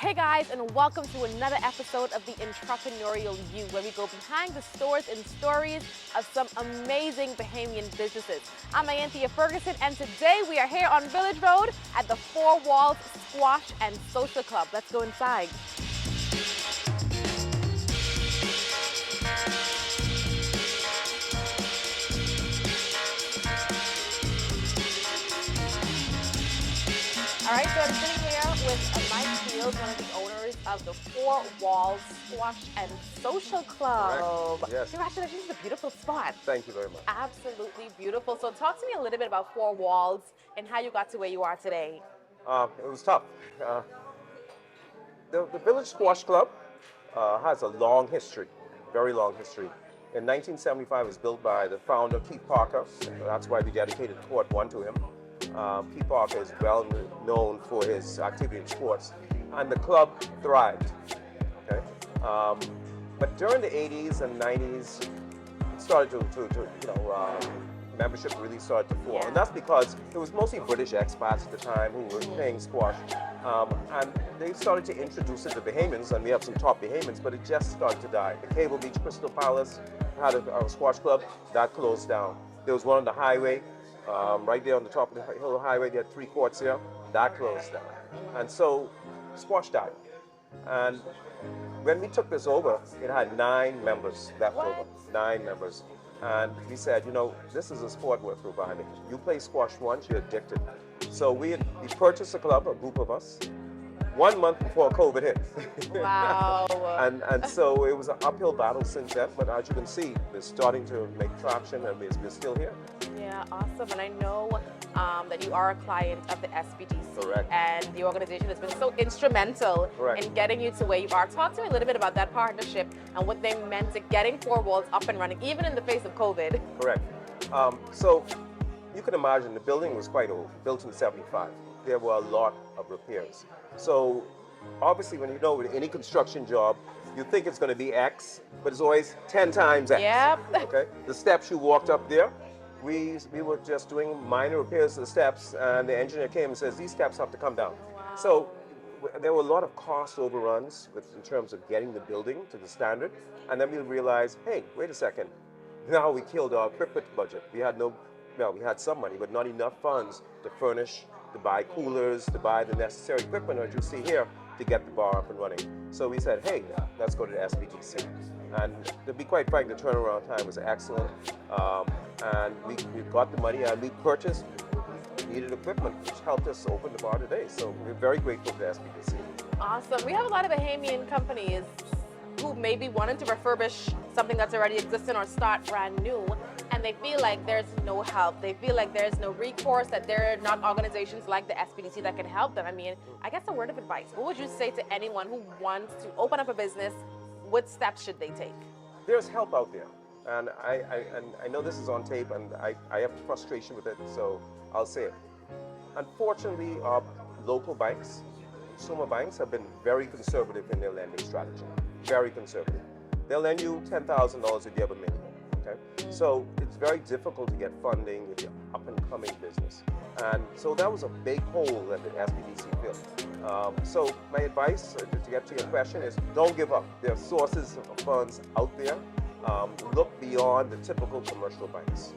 Hey guys, and welcome to another episode of the Entrepreneurial You, where we go behind the stores and stories of some amazing Bahamian businesses. I'm Anthea Ferguson, and today we are here on Village Road at the Four Walls Squash and Social Club. Let's go inside. All right, so I'm sitting here with Mike Fields, one of the owners of the Four Walls Squash and Social Club. Correct. Yes. Congratulations, it's a beautiful spot. Thank you very much. Absolutely beautiful. So talk to me a little bit about Four Walls and how you got to where you are today. It was tough. The Village Squash Club has a long history, very long history. In 1975, it was built by the founder, Keith Parker. That's why we dedicated Court 1 to him. Keith Parker is well known for his activity in sports, and the club thrived. Okay, but during the 80s and 90s, it started membership really started to fall, and that's because it was mostly British expats at the time who were playing squash, and they started to introduce it to Bahamians, and we have some top Bahamians, but it just started to die. The Cable Beach Crystal Palace had a squash club that closed down. There was one on the highway. Right there on the top of the hill highway, they had 3 courts here. That closed down. And so squash died. And when we took this over, it had 9 members left over. 9 members. And we said, you know, this is a sport worth behind it. You play squash once, you're addicted. So we purchased a club, a group of us, 1 month before COVID hit. Wow. and so it was an uphill battle since then, but as you can see, we're starting to make traction, and we're still here. Yeah, awesome. And I know that you are a client of the SBDC. Correct. And the organization has been so instrumental Correct. in getting you to where you are. Talk to me a little bit about that partnership and what they meant to getting Four Walls up and running, even in the face of COVID. Correct. So you can imagine the building was quite old, built in '75. There were a lot of repairs. So obviously when you know with any construction job, you think it's going to be X, but it's always 10 times X. Yep. Okay. The steps you walked up there, we were just doing minor repairs to the steps, and the engineer came and says, these steps have to come down. Wow. So there were a lot of cost overruns in terms of getting the building to the standard, and then we realized, hey, wait a second, now we killed our equipment budget. We had we had some money, but not enough funds to furnish, to buy coolers, to buy the necessary equipment, as you see here, to get the bar up and running. So we said, hey, let's go to the SBTC. And to be quite frank, the turnaround time was excellent. And we got the money, and we purchased needed equipment, which helped us open the bar today. So we're very grateful to the SBTC. Awesome. We have a lot of Bahamian companies who maybe wanted to refurbish something that's already existing or start brand new, and they feel like there's no help. They feel like there's no recourse, that there are not organizations like the SBDC that can help them. I mean, I guess a word of advice. What would you say to anyone who wants to open up a business? What steps should they take? There's help out there. And I know this is on tape, and I have frustration with it, so I'll say it. Unfortunately, our local banks, consumer banks, have been very conservative in their lending strategy. Very conservative. They'll lend you $10,000 if you have a million. Okay? So it's very difficult to get funding if you're up and coming business. And so that was a big hole that the SBDC filled. So my advice to get to your question is don't give up. There are sources of funds out there. Look beyond the typical commercial banks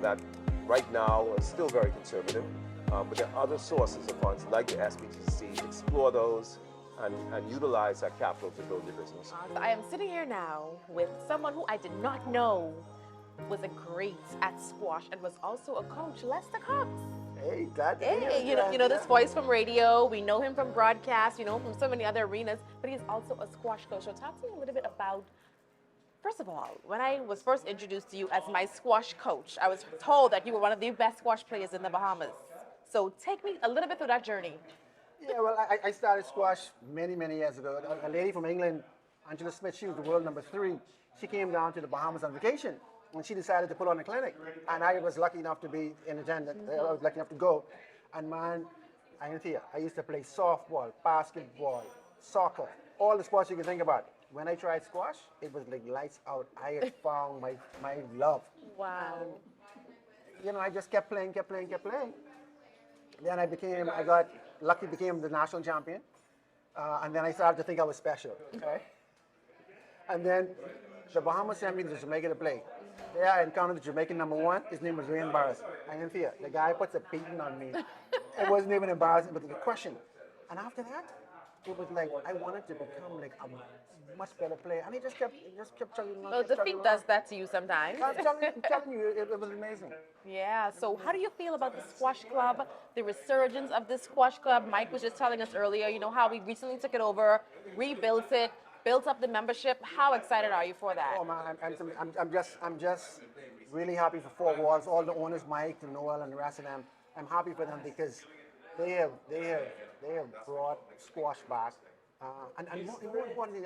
that right now are still very conservative, but there are other sources of funds like the SBTC. Explore those and utilize that capital to build your business. I am sitting here now with someone who I did not know was a great at squash and was also a coach, Lester Cox. Hey, glad to hear Hey, you know this voice from radio. We know him from broadcast. We know him from so many other arenas, but he's also a squash coach. So talk to me a little bit about. First of all, when I was first introduced to you as my squash coach, I was told that you were one of the best squash players in the Bahamas. So take me a little bit through that journey. Yeah, well, I started squash many, many years ago. A lady from England, Angela Smith, she was the world number 3. She came down to the Bahamas on vacation, and she decided to put on a clinic. And I was lucky enough to be in attendance. I was lucky enough to go. And man, I used to play softball, basketball, soccer, all the sports you can think about. When I tried squash, it was like lights out. I had found my love. Wow. And, I just kept playing. Then I got lucky, became the national champion. And then I started to think I was special. Okay. And then the Bahamas sent me to Jamaica to play. There I encountered the Jamaican #1. His name was Ray Embarrass. I didn't fear. The guy puts a beating on me. It wasn't even embarrassing, but the question. And after that, it was like I wanted to become like a much better player. And he just kept chugging along. Well, kept chugging defeat along. does that to you sometimes. I'm telling you, it was amazing. Yeah, so how do you feel about the squash club, the resurgence of this squash club? Mike was just telling us earlier, you know, how we recently took it over, rebuilt it, built up the membership. How excited are you for that? Oh man, I'm just really happy for Four Walls, all the owners, Mike, and Noel, and the rest of them. I'm happy for them because they have brought squash back, and more importantly,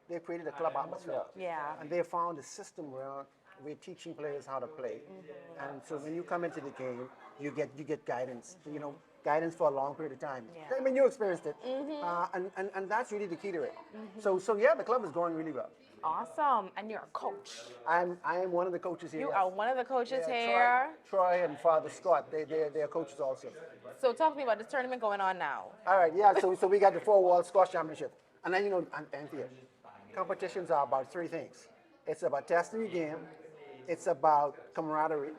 they've created a club atmosphere. Yeah. And they found a system where we're teaching players how to play, and so when you come into the game, you get guidance. You know, guidance for a long period of time. Yeah. I mean, you experienced it, and that's really the key to it. So yeah, the club is going really well. Awesome, and you're a coach. I am one of the coaches here. You yes. are one of the coaches Yeah, here. Troy and Father Scott, they're coaches also. So talk to me about this tournament going on now. All right, yeah. So we got the Four Wall Squash Championship, and then and here, competitions are about three things. It's about testing your game, it's about camaraderie,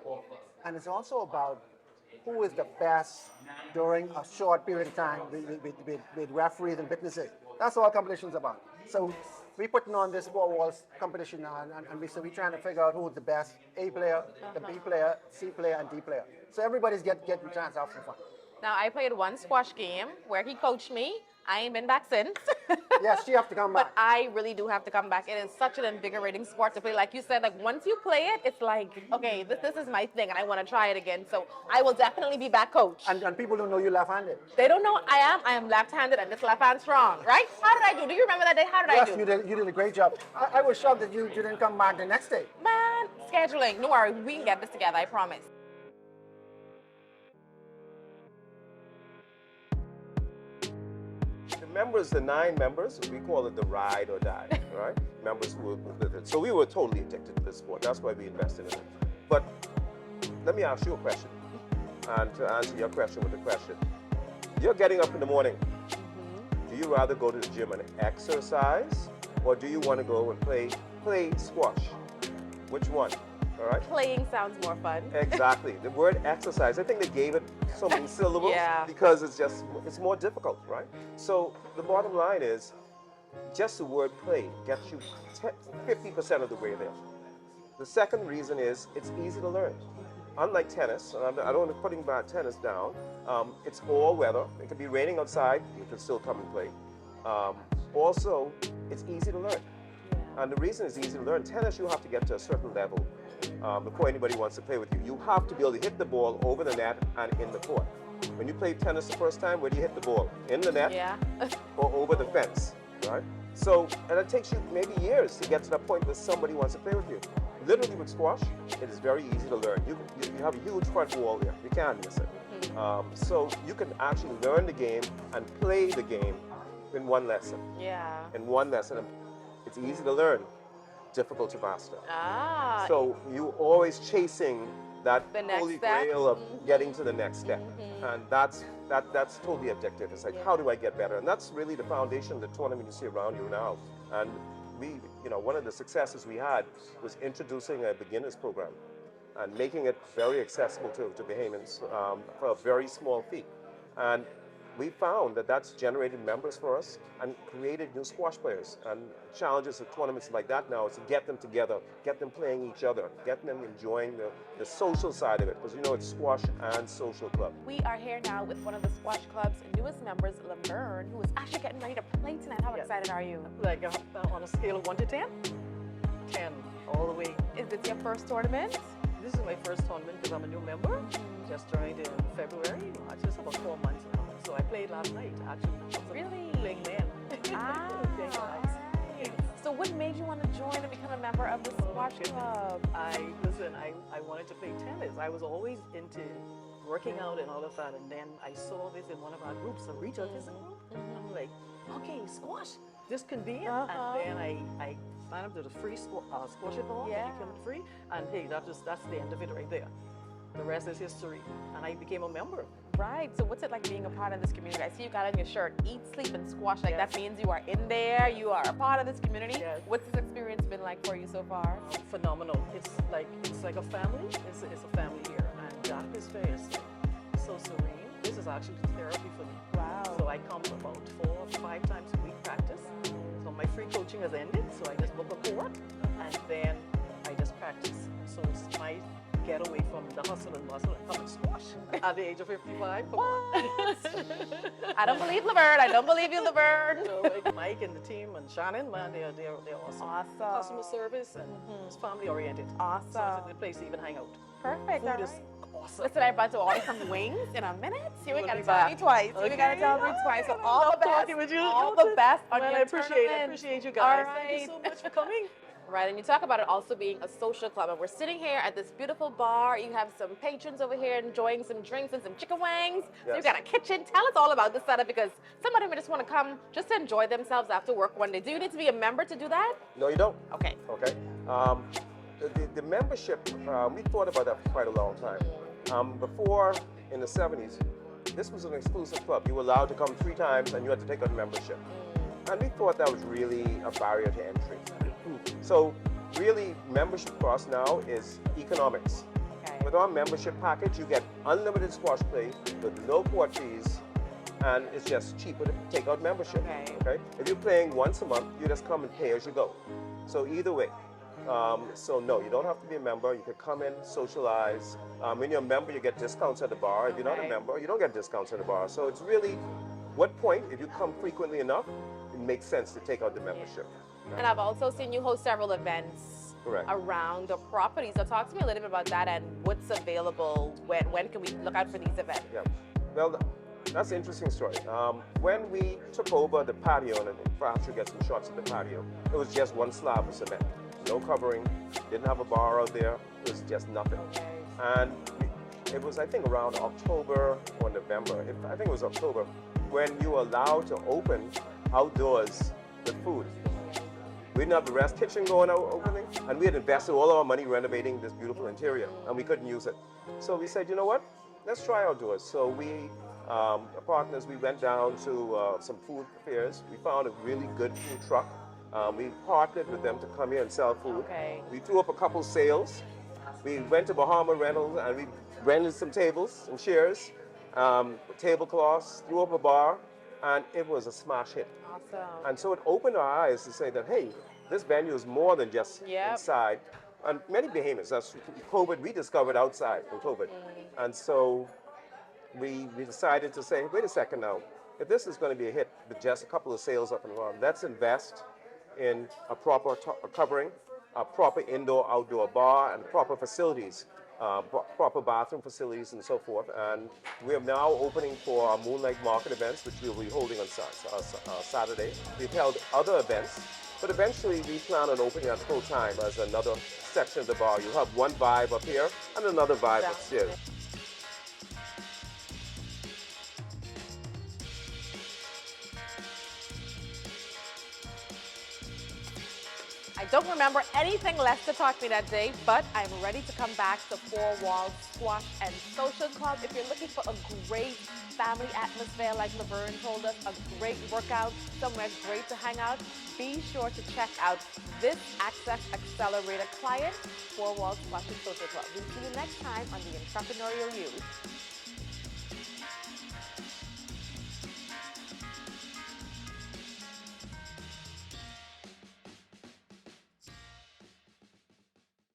and it's also about who is the best during a short period of time with referees and witnesses. That's all competition's about. So we're putting on this Four Walls competition now, and we're trying to figure out who's the best A player, the B player, C player, and D player. So everybody's getting a chance to have some fun. Now, I played one squash game where he coached me. I ain't been back since. Yes, you have to come But back. I really do have to come back. It is such an invigorating sport to play. Like you said, like once you play it, it's like, okay, this is my thing and I want to try it again. So I will definitely be back, coach. And people don't know you're left-handed. They don't know I am left-handed and this left hand strong, right? How did I do? Do you remember that day? How did Yes, I do? you did a great job. I was shocked that you didn't come back the next day. Man, scheduling. No worry, we can get this together, I promise. Members, the 9 members, we call it the ride or die, right? Members who were with it. So we were totally addicted to this sport. That's why we invested in it. But let me ask you a question, and to answer your question with a question. You're getting up in the morning. Do you rather go to the gym and exercise, or do you want to go and play squash? Which one? All right? Playing sounds more fun. Exactly. The word exercise, I think they gave it so many syllables Yeah. because it's more difficult, right? So the bottom line is just the word play gets you 50% of the way there. The second reason is it's easy to learn. Unlike tennis, and I don't want to putting bad tennis down, it's all weather. It could be raining outside, you can still come and play. Also, it's easy to learn. And the reason it's easy to learn, tennis you have to get to a certain level before anybody wants to play with you. You have to be able to hit the ball over the net and in the court. When you play tennis the first time, where do you hit the ball? In the net Yeah. or over the fence, right? So, and it takes you maybe years to get to that point where somebody wants to play with you. Literally with squash, it is very easy to learn. You have a huge front wall there. You can't miss it. So you can actually learn the game and play the game in one lesson. Yeah. In one lesson. It's easy to learn, difficult to master. Ah. So you're always chasing that The next holy step. grail of getting to the next step. And that's totally addictive. It's like, how do I get better? And that's really the foundation of the tournament you see around you now. And we, one of the successes we had was introducing a beginners program and making it very accessible to Bahamians for a very small fee. And we found that that's generated members for us and created new squash players. And challenges of tournaments like that now is to get them together, get them playing each other, get them enjoying the social side of it, because it's squash and social club. We are here now with one of the squash club's newest members, Laverne, who is actually getting ready to play tonight. How excited are you? Like on a scale of 1 to 10? 10, all the way. Is this your first tournament? This is my first tournament because I'm a new member. Just joined in February. Actually, it's about 4 months now. So I played last night, actually. Really? Playing men. Ah, Playing guys. right. So what made you want to join and become a member of the squash club? I wanted to play tennis. I was always into working out and all of that. And then I saw this in one of our groups, a retail autism group. I'm like, okay, squash. This could be it. And then I signed up to the free squash it all. Yeah. It came free. And hey, that's the end of it right there. The rest is history. And I became a member. Right. So what's it like being a part of this community? I see you got on your shirt, eat, sleep, and squash. Like Yes. that means you are in there. You are a part of this community. Yes. What's this experience been like for you so far? Phenomenal. It's like a family. It's a family here, and the atmosphere is so serene. This is actually therapy for me. Wow. So I come about 4 or 5 times a week practice. So my free coaching has ended, so I just book a court, and then I just practice. So it's my getaway from the hustle and bustle and come and squash at the age of 55. Come on. I don't believe Laverne. I don't believe you, Laverne. So like Mike and the team and Shannon, man, they're awesome. Awesome. Customer service and it's family oriented. Awesome. So it's a good place to even hang out. Perfect. All Food is right. awesome. Listen, I'm about to order some wings in a minute. You ain't We'll gotta be tell back. me twice. You ain't gotta Okay. tell me twice. So I all love the best. talking with you. All the best on Well, your I appreciate tournament. you guys. All Thank you right. so much for coming. Right, and you talk about it also being a social club, and we're sitting here at this beautiful bar. You have some patrons over here enjoying some drinks and some chicken wings. So you've Yes. got a kitchen. Tell us all about this setup, because some of them just want to come just to enjoy themselves after work one day. Do you need to be a member to do that? No, you don't. Okay. Okay. The membership, we thought about that for quite a long time. Before, in the 70s, this was an exclusive club. You were allowed to come 3 times and you had to take out membership. And we thought that was really a barrier to entry. So really, membership for us now is economics. Okay. With our membership package, you get unlimited squash play with no court fees, and it's just cheaper to take out membership. Okay. If you're playing once a month, you just come and pay as you go. So either way. So no, you don't have to be a member. You can come in, socialize. When you're a member, you get discounts at the bar. If you're not a Okay. member, you don't get discounts at the bar. So it's really, what point, if you come frequently enough, it makes sense to take out the membership. And I've also seen you host several events Correct. around the property. So talk to me a little bit about that and what's available. When can we look out for these events? Yeah. Well, that's an interesting story. When we took over the patio, and perhaps you'll get some shots of the patio, it was just one slab of cement. No covering, didn't have a bar out there, it was just nothing. Okay. And it was, I think, around October or November, I think it was October, when you were allowed to open outdoors with food. We didn't have the rest kitchen going out opening, and we had invested all our money renovating this beautiful interior, and we couldn't use it. So we said, you know what, let's try outdoors. So we, partners, we went down to some food fairs. We found a really good food truck. We partnered with them to come here and sell food. Okay. We threw up a couple sales. We went to Bahama Rentals and we rented some tables and chairs, tablecloths, threw up a bar, and it was a smash hit. Awesome. And so it opened our eyes to say that, hey, this venue is more than just Yep. inside. And many behemoths, that's COVID, we discovered outside in COVID. And so we decided to say, wait a second now, if this is going to be a hit with just a couple of sales up and around, let's invest in a proper covering, a proper indoor-outdoor bar, and proper facilities, proper bathroom facilities and so forth. And we are now opening for our Moonlight Market events, which we'll be holding on Saturday. We've held other events, but eventually we plan on opening at full time as another section of the bar. You have one vibe up here and another vibe upstairs. I don't remember anything left to talk to me that day, but I'm ready to come back to Four Walls Squash and Social Club. If you're looking for a great family atmosphere, like Laverne told us, a great workout, somewhere great to hang out, be sure to check out this Access Accelerator client, Four Walls Squash and Social Club. We'll see you next time on the Entrepreneurial You.